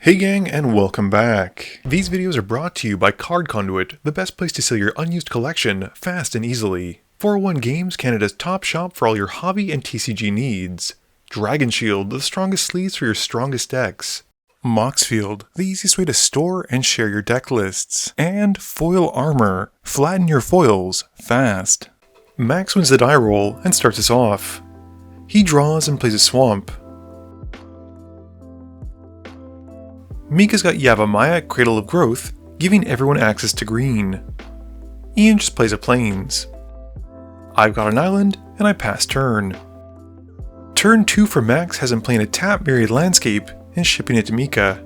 Hey gang, and welcome back. These videos are brought to you by Card Conduit, the best place to sell your unused collection fast and easily. 401 Games, Canada's top shop for all your hobby and TCG needs. Dragon Shield, the strongest sleeves for your strongest decks. Moxfield, the easiest way to store and share your deck lists. And Foil Armor, flatten your foils fast. Max wins the die roll and starts us off. He draws and plays a swamp. Mika's got Yavimaya, Cradle of Growth, giving everyone access to green. Ian just plays a Plains. I've got an island, and I pass turn. Turn 2 for Max has him playing a tap Myriad Landscape and shipping it to Mika.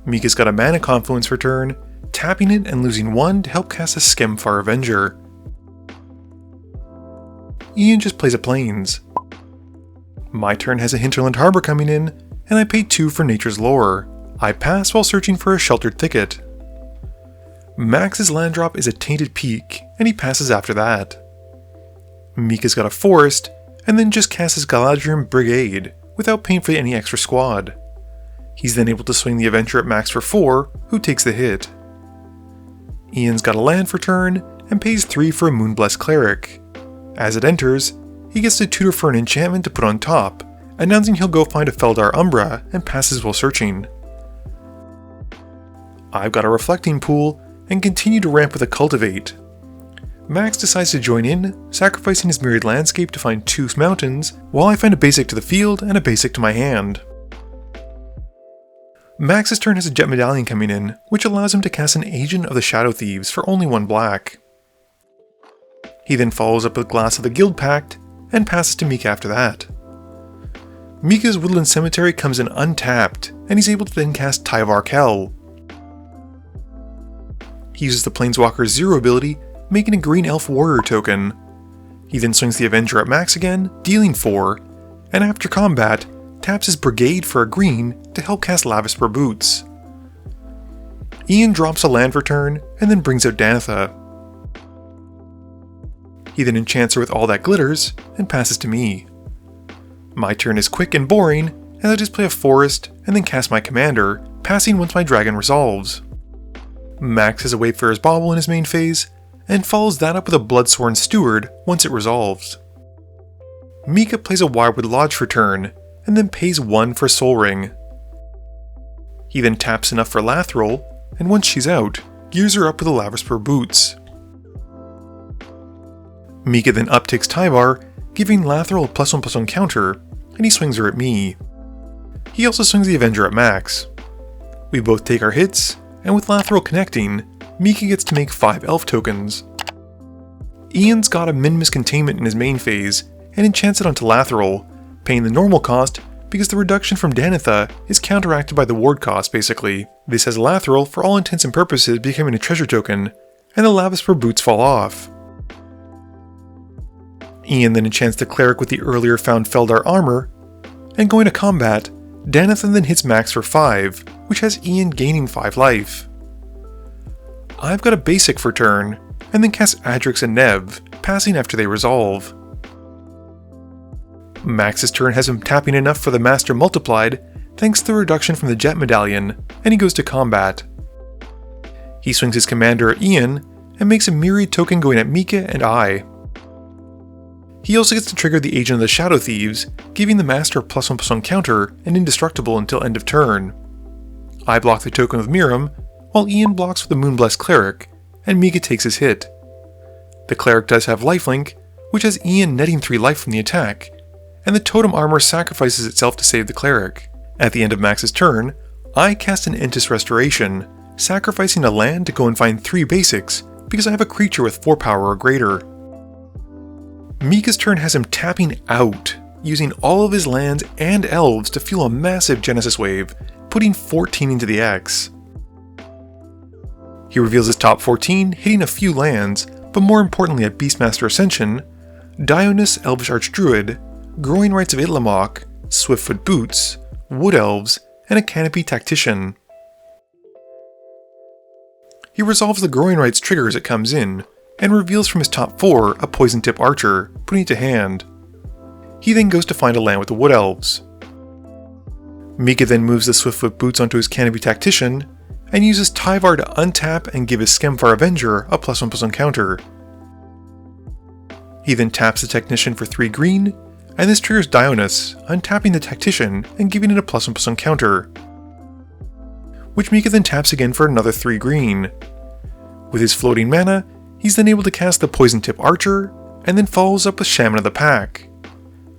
Mika's got a Mana Confluence for turn, tapping it and losing 1 to help cast a Skemfar Avenger. Ian just plays a Plains. My turn has a Hinterland Harbor coming in, and I pay 2 for Nature's Lore. I pass while searching for a Sheltered Thicket. Max's land drop is a Tainted Peak, and he passes after that. Mika's got a Forest, and then just casts his Galadriel Brigade, without paying for any extra squad. He's then able to swing the Adventure at Max for 4, who takes the hit. Ian's got a land for turn, and pays 3 for a Moonblessed Cleric. As it enters, he gets to tutor for an enchantment to put on top, announcing he'll go find a Feldar Umbra and passes while searching. I've got a Reflecting Pool and continue to ramp with a Cultivate. Max decides to join in, sacrificing his Myriad Landscape to find 2 mountains, while I find a basic to the field and a basic to my hand. Max's turn has a Jet Medallion coming in, which allows him to cast an Agent of the Shadow Thieves for only 1 black. He then follows up with Glass of the Guild Pact, and passes to Mika after that. Mika's Woodland Cemetery comes in untapped, and he's able to then cast Tyvar Kell. He uses the Planeswalker's 0 ability, making a Green Elf Warrior token. He then swings the Avenger at Max again, dealing 4, and after combat, taps his Brigade for a green to help cast Lavispur Boots. Ian drops a land for turn, and then brings out Danitha. He then enchants her with All That Glitters, and passes to me. My turn is quick and boring, as I just play a forest and then cast my commander, passing once my dragon resolves. Max has a Wayfarer's Bauble in his main phase, and follows that up with a Bloodsworn Steward once it resolves. Mika plays a Wirewood Lodge for turn, and then pays 1 for Soul Ring. He then taps enough for Lathril, and once she's out, gears her up with the Lavispur Boots. Mika then upticks Tyvar, giving Lathril a +1/+1 counter, and he swings her at me. He also swings the Avenger at Max. We both take our hits, and with Lathril connecting, Mika gets to make 5 elf tokens. Ian's got a Minimus Containment in his main phase, and enchants it onto Lathril, paying the normal cost because the reduction from Danitha is counteracted by the ward cost basically. This has Lathril for all intents and purposes becoming a treasure token, and the Lavispur Boots fall off. Ian then enchants the Cleric with the earlier found Feldar Armor, and going to combat, Danitha then hits Max for 5, which has Ian gaining 5 life. I've got a basic for turn, and then cast Adrix and Nev, passing after they resolve. Max's turn has him tapping enough for the Master Multiplied, thanks to the reduction from the Jet Medallion, and he goes to combat. He swings his commander at Ian, and makes a Myriad token going at Mika and I. He also gets to trigger the Agent of the Shadow Thieves, giving the Master a +1/+1 counter and indestructible until end of turn. I block the token with Miirym, while Ian blocks with the Moonblessed Cleric, and Mika takes his hit. The Cleric does have lifelink, which has Ian netting 3 life from the attack, and the Totem Armor sacrifices itself to save the Cleric. At the end of Max's turn, I cast an Entis Restoration, sacrificing a land to go and find 3 basics, because I have a creature with 4 power or greater. Mika's turn has him tapping out, using all of his lands and elves to fuel a massive Genesis wave, putting 14 into the X. He reveals his top 14, hitting a few lands, but more importantly a Beastmaster Ascension, Dionys Elvish Archdruid, Growing Rites of Itlamok, Swiftfoot Boots, Wood Elves, and a Canopy Tactician. He resolves the Growing Rites trigger as it comes in, and reveals from his top 4 a Poison Tip Archer, putting it to hand. He then goes to find a land with the Wood Elves. Mika then moves the Swiftfoot Boots onto his Canopy Tactician, and uses Tyvar to untap and give his Skemfar Avenger a +1/+1 counter. He then taps the Technician for 3 green, and this triggers Dionys, untapping the Tactician and giving it a +1/+1 counter, which Mika then taps again for another 3 green. With his floating mana, he's then able to cast the Poison Tip Archer, and then follows up with Shaman of the Pack.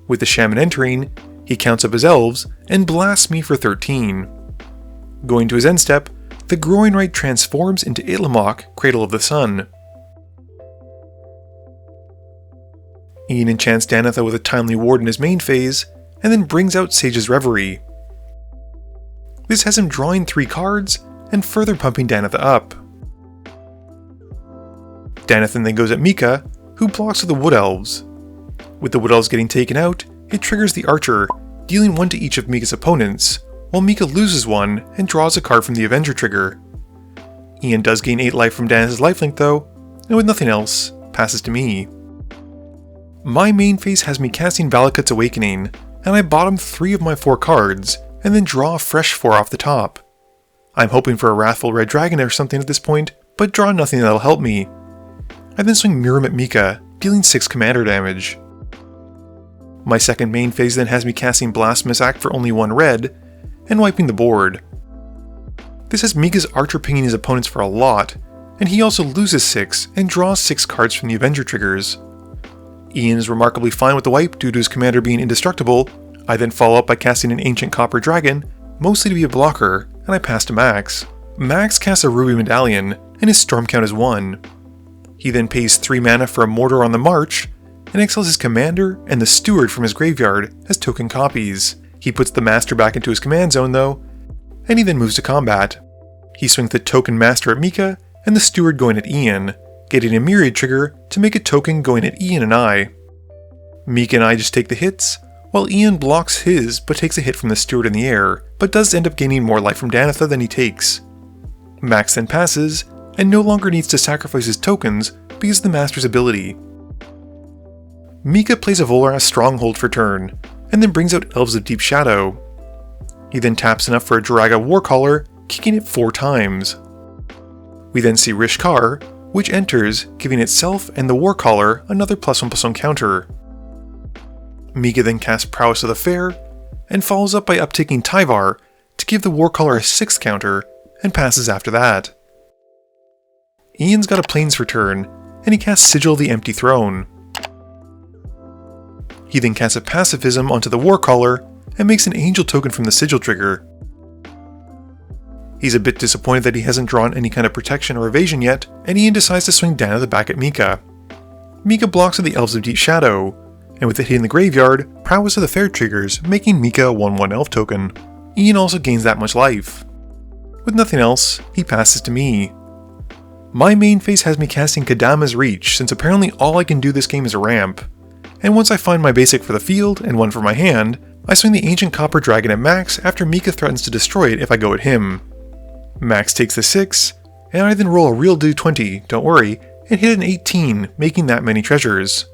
With the Shaman entering, he counts up his Elves and blasts me for 13. Going to his end step, the Growing Right transforms into Itlimoc, Cradle of the Sun. Ian enchants Danitha with a Timely Ward in his main phase, and then brings out Sage's Reverie. This has him drawing 3 cards, and further pumping Danitha up. Danitha then goes at Mika, who blocks with the Wood Elves. With the Wood Elves getting taken out, it triggers the Archer, dealing 1 to each of Mika's opponents, while Mika loses 1 and draws a card from the Avenger trigger. Ian does gain 8 life from Danitha's lifelink though, and with nothing else, passes to me. My main phase has me casting Valakut's Awakening, and I bottom 3 of my 4 cards, and then draw a fresh 4 off the top. I'm hoping for a Wrathful Red Dragon or something at this point, but draw nothing that'll help me. I then swing Miirym at Mika, dealing 6 commander damage. My second main phase then has me casting Blasphemous Act for only 1 red, and wiping the board. This has Mika's Archer pinging his opponents for a lot, and he also loses 6 and draws 6 cards from the Avenger triggers. Ian is remarkably fine with the wipe due to his commander being indestructible. I then follow up by casting an Ancient Copper Dragon, mostly to be a blocker, and I pass to Max. Max casts a Ruby Medallion, and his Storm count is 1. He then pays 3 mana for a Mortar on the March, and exiles his commander and the Steward from his graveyard as token copies. He puts the Master back into his command zone though, and he then moves to combat. He swings the Token Master at Mika, and the Steward going at Ian, getting a Myriad trigger to make a token going at Ian and I. Mika and I just take the hits, while Ian blocks his but takes a hit from the Steward in the air, but does end up gaining more life from Danitha than he takes. Max then passes, and no longer needs to sacrifice his tokens because of the Master's ability. Mika plays a Volrath Stronghold for turn, and then brings out Elves of Deep Shadow. He then taps enough for a Jiraga Warcaller, kicking it 4 times. We then see Rishkar, which enters, giving itself and the Warcaller another +1/+1 counter. Mika then casts Prowess of the Fair, and follows up by uptaking Tyvar to give the Warcaller a 6th counter, and passes after that. Ian's got a Plains for turn, and he casts Sigil of the Empty Throne. He then casts a Pacifism onto the Warcaller, and makes an Angel token from the Sigil trigger. He's a bit disappointed that he hasn't drawn any kind of protection or evasion yet, and Ian decides to swing Danitha back at Mika. Mika blocks with the Elves of Deep Shadow, and with it hitting the graveyard, Prowess of the Fair triggers, making Mika a 1/1 elf token. Ian also gains that much life. With nothing else, he passes to me. My main phase has me casting Kadama's Reach, since apparently all I can do this game is a ramp. And once I find my basic for the field, and one for my hand, I swing the Ancient Copper Dragon at Max after Mika threatens to destroy it if I go at him. Max takes the 6, and I then roll a real D20, don't worry, and hit an 18, making that many treasures.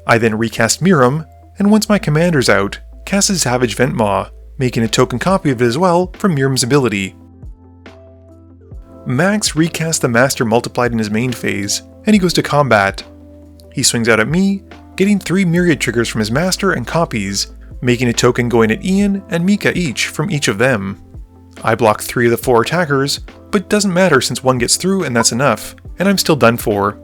I then recast Miirym, and once my commander's out, cast a Savage Ventmaw, making a token copy of it as well from Miirym's ability. Max recasts the Master Multiplied in his main phase, and he goes to combat. He swings out at me, getting 3 Myriad triggers from his Master and copies, making a token going at Ian and Mika each from each of them. I block 3 of the 4 attackers, but doesn't matter since 1 gets through and that's enough, and I'm still done for.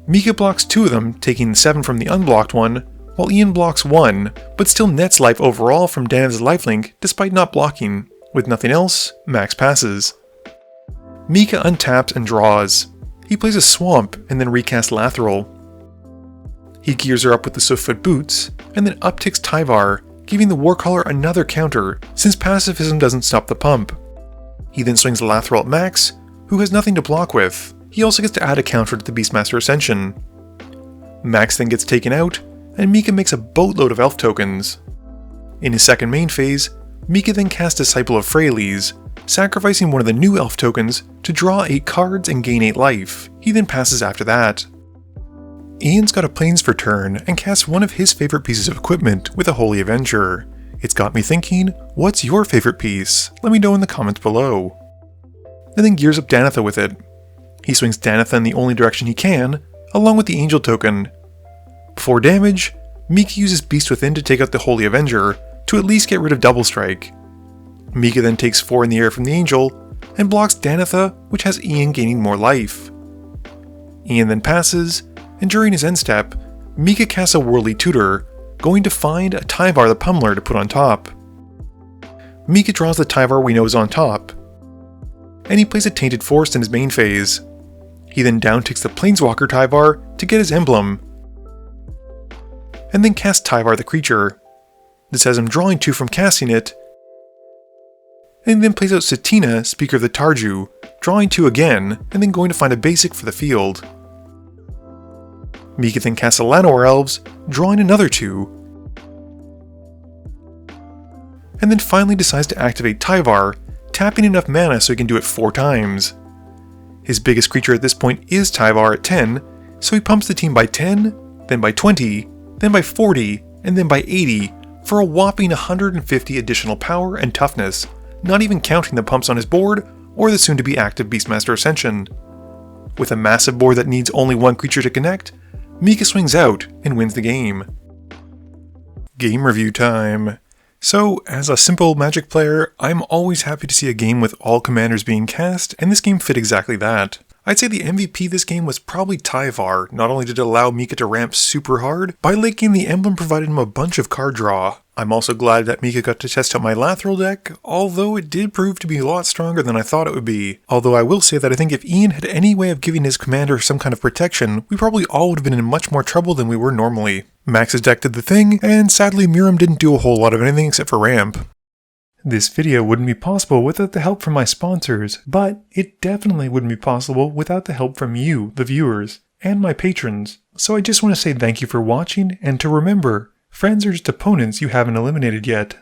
Mika blocks 2 of them, taking 7 from the unblocked one, while Ian blocks 1, but still nets life overall from Danitha's lifelink despite not blocking. With nothing else, Max passes. Mika untaps and draws. He plays a Swamp and then recasts Lathril. He gears her up with the Swiftfoot Boots, and then upticks Tyvar, giving the Warcaller another counter, since Pacifism doesn't stop the pump. He then swings Lathril at Max, who has nothing to block with. He also gets to add a counter to the Beastmaster Ascension. Max then gets taken out, and Mika makes a boatload of elf tokens. In his second main phase, Mika then casts Disciple of Freyalise, sacrificing one of the new elf tokens to draw 8 cards and gain 8 life. He then passes after that. Ian's got a Plains for turn and casts one of his favorite pieces of equipment with a Holy Avenger, It's got me thinking, what's your favorite piece? Let me know in the comments below. And then gears up Danitha with it. He swings Danitha in the only direction he can, along with the Angel token. Before damage, Mika uses Beast Within to take out the Holy Avenger, to at least get rid of Double Strike. Mika then takes 4 in the air from the Angel, and blocks Danitha, which has Ian gaining more life. Ian then passes, and during his end step, Mika casts a Worldly Tutor, going to find a Tyvar the Pummeler to put on top. Mika draws the Tyvar we know is on top, and he plays a Tainted Forest in his main phase. He then downticks the Planeswalker Tyvar to get his emblem, and then casts Tyvar the creature. This has him drawing 2 from casting it, and then plays out Satina, Speaker of the Tarju, drawing 2 again, and then going to find a basic for the field. Mika then casts a Llanowar Elves, drawing another 2, and then finally decides to activate Tyvar, tapping enough mana so he can do it 4 times. His biggest creature at this point is Tyvar at 10, so he pumps the team by 10, then by 20, then by 40, and then by 80, for a whopping 150 additional power and toughness, not even counting the pumps on his board or the soon-to-be active Beastmaster Ascension. With a massive board that needs only 1 creature to connect, Mika swings out and wins the game. Game review time. So, as a simple Magic player, I'm always happy to see a game with all commanders being cast, and this game fit exactly that. I'd say the MVP this game was probably Tyvar. Not only did it allow Mika to ramp super hard, by late game the emblem provided him a bunch of card draw. I'm also glad that Mika got to test out my Lathril deck, although it did prove to be a lot stronger than I thought it would be. Although I will say that I think if Ian had any way of giving his commander some kind of protection, we probably all would have been in much more trouble than we were normally. Max's deck did the thing, and sadly Miirym didn't do a whole lot of anything except for ramp. This video wouldn't be possible without the help from my sponsors, but it definitely wouldn't be possible without the help from you, the viewers, and my patrons. So I just want to say thank you for watching, and to remember, friends are just opponents you haven't eliminated yet.